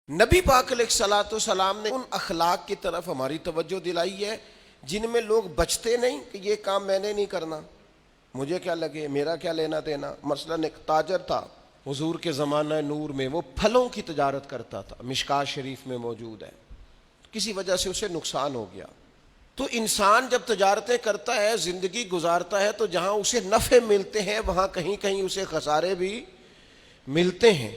نبی پاک علیہ الصلوۃ والسلام نے ان اخلاق کی طرف ہماری توجہ دلائی ہے جن میں لوگ بچتے نہیں کہ یہ کام میں نے نہیں کرنا، مجھے کیا لگے، میرا کیا لینا دینا۔ مثلا ایک تاجر تھا حضور کے زمانہ نور میں، وہ پھلوں کی تجارت کرتا تھا، مشکات شریف میں موجود ہے۔ کسی وجہ سے اسے نقصان ہو گیا۔ تو انسان جب تجارتیں کرتا ہے، زندگی گزارتا ہے، تو جہاں اسے نفع ملتے ہیں وہاں کہیں کہیں اسے خسارے بھی ملتے ہیں۔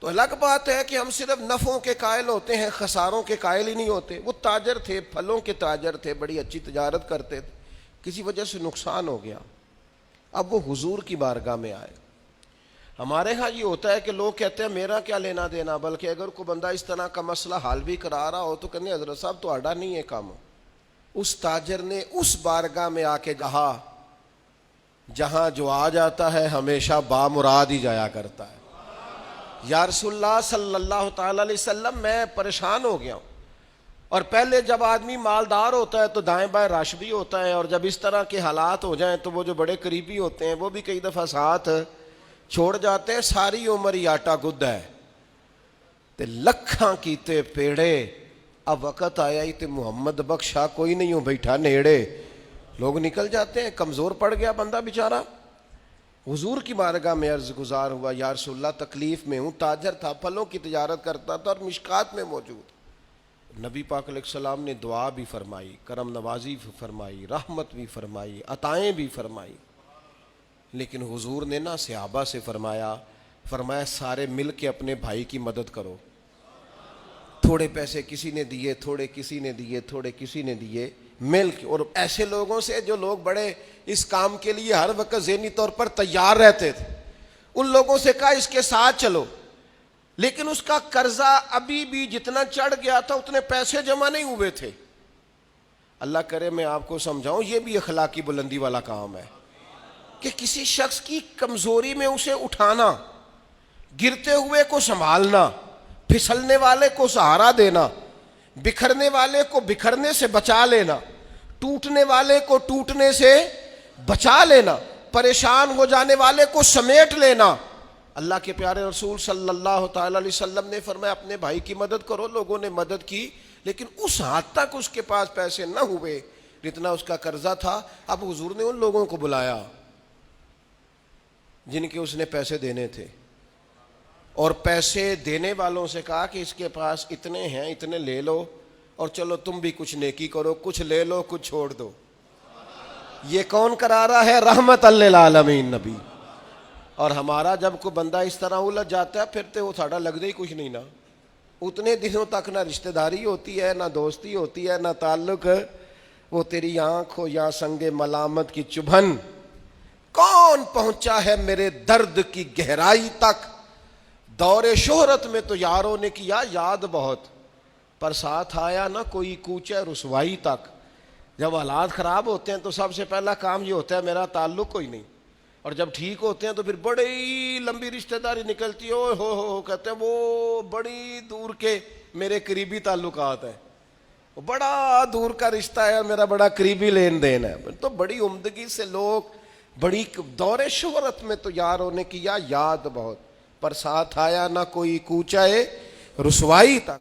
تو الگ بات ہے کہ ہم صرف نفعوں کے قائل ہوتے ہیں، خساروں کے قائل ہی نہیں ہوتے۔ وہ تاجر تھے، پھلوں کے تاجر تھے، بڑی اچھی تجارت کرتے تھے، کسی وجہ سے نقصان ہو گیا۔ اب وہ حضور کی بارگاہ میں آئے۔ ہمارے ہاں یہ ہوتا ہے کہ لوگ کہتے ہیں میرا کیا لینا دینا، بلکہ اگر کوئی بندہ اس طرح کا مسئلہ حل بھی کرا رہا ہو تو کہنے حضرت صاحب تو آڈا نہیں ہے کام۔ اس تاجر نے اس بارگاہ میں آ کے کہا جہاں جو آ جاتا ہے ہمیشہ بامراد ہی جایا کرتا ہے۔ یا رسول اللہ صلی اللہ تعالی علیہ وسلم، میں پریشان ہو گیا ہوں۔ اور پہلے جب آدمی مالدار ہوتا ہے تو دائیں بائیں رش بھی ہوتا ہے، اور جب اس طرح کے حالات ہو جائیں تو وہ جو بڑے قریبی ہوتے ہیں وہ بھی کئی دفعہ ساتھ چھوڑ جاتے ہیں۔ ساری عمر ہی آٹا گد ہے تے لکھاں کیتے پیڑے، اب وقت آیا ہی تے محمد بخشا کوئی نہیں ہوں بیٹھا نیڑے۔ لوگ نکل جاتے ہیں، کمزور پڑ گیا بندہ بیچارہ۔ حضور کی بارگاہ میں عرض گزار ہوا یا رسول اللہ تکلیف میں ہوں۔ تاجر تھا، پھلوں کی تجارت کرتا تھا اور مشکات میں موجود۔ نبی پاک علیہ السلام نے دعا بھی فرمائی، کرم نوازی بھی فرمائی، رحمت بھی فرمائی، عطائیں بھی فرمائی۔ لیکن حضور نے نا صحابہ سے فرمایا سارے مل کے اپنے بھائی کی مدد کرو۔ تھوڑے پیسے کسی نے دیے، تھوڑے کسی نے دیے، تھوڑے کسی نے دیے، مل کے۔ اور ایسے لوگوں سے جو لوگ بڑے اس کام کے لیے ہر وقت ذہنی طور پر تیار رہتے تھے، ان لوگوں سے کہا اس کے ساتھ چلو۔ لیکن اس کا قرضہ ابھی بھی جتنا چڑھ گیا تھا اتنے پیسے جمع نہیں ہوئے تھے۔ اللہ کرے میں آپ کو سمجھاؤں، یہ بھی اخلاقی بلندی والا کام ہے کہ کسی شخص کی کمزوری میں اسے اٹھانا، گرتے ہوئے کو سنبھالنا، پھسلنے والے کو سہارا دینا، بکھرنے والے کو بکھرنے سے بچا لینا، ٹوٹنے والے کو ٹوٹنے سے بچا لینا، پریشان ہو جانے والے کو سمیٹ لینا۔ اللہ کے پیارے رسول صلی اللہ تعالی علیہ وسلم نے فرمایا اپنے بھائی کی مدد کرو۔ لوگوں نے مدد کی، لیکن اس حد تک اس کے پاس پیسے نہ ہوئے جتنا اس کا قرضہ تھا۔ اب حضور نے ان لوگوں کو بلایا جن کے اس نے پیسے دینے تھے، اور پیسے دینے والوں سے کہا کہ اس کے پاس اتنے ہیں، اتنے لے لو، اور چلو تم بھی کچھ نیکی کرو، کچھ لے لو کچھ چھوڑ دو۔ یہ کون کرا رہا ہے؟ رحمت للعالمین نبی۔ اور ہمارا جب کوئی بندہ اس طرح الجھ جاتا ہے پھر تو وہ ساڑا لگتا ہی کچھ نہیں نا۔ اتنے دنوں تک نہ رشتہ داری ہوتی ہے، نہ دوستی ہوتی ہے، نہ تعلق۔ وہ تیری آنکھ ہو یا سنگ ملامت کی چبھن، کون پہنچا ہے میرے درد کی گہرائی تک۔ دور شہرت میں تو یاروں نے کیا یاد بہت، پر ساتھ آیا نہ کوئی کوچے رسوائی تک۔ جب حالات خراب ہوتے ہیں تو سب سے پہلا کام یہ ہوتا ہے میرا تعلق کوئی نہیں، اور جب ٹھیک ہوتے ہیں تو پھر بڑی لمبی رشتہ داری نکلتی ہے، اوہ ہو کہتے ہیں وہ بڑی دور کے میرے قریبی تعلقات ہیں، وہ بڑا دور کا رشتہ ہے، میرا بڑا قریبی لین دین ہے۔ تو بڑی عمدگی سے لوگ، بڑی دور شہرت میں تو یاروں نے کیا یاد بہت، پر ساتھ آیا نہ کوئی کوچہ رسوائی تک۔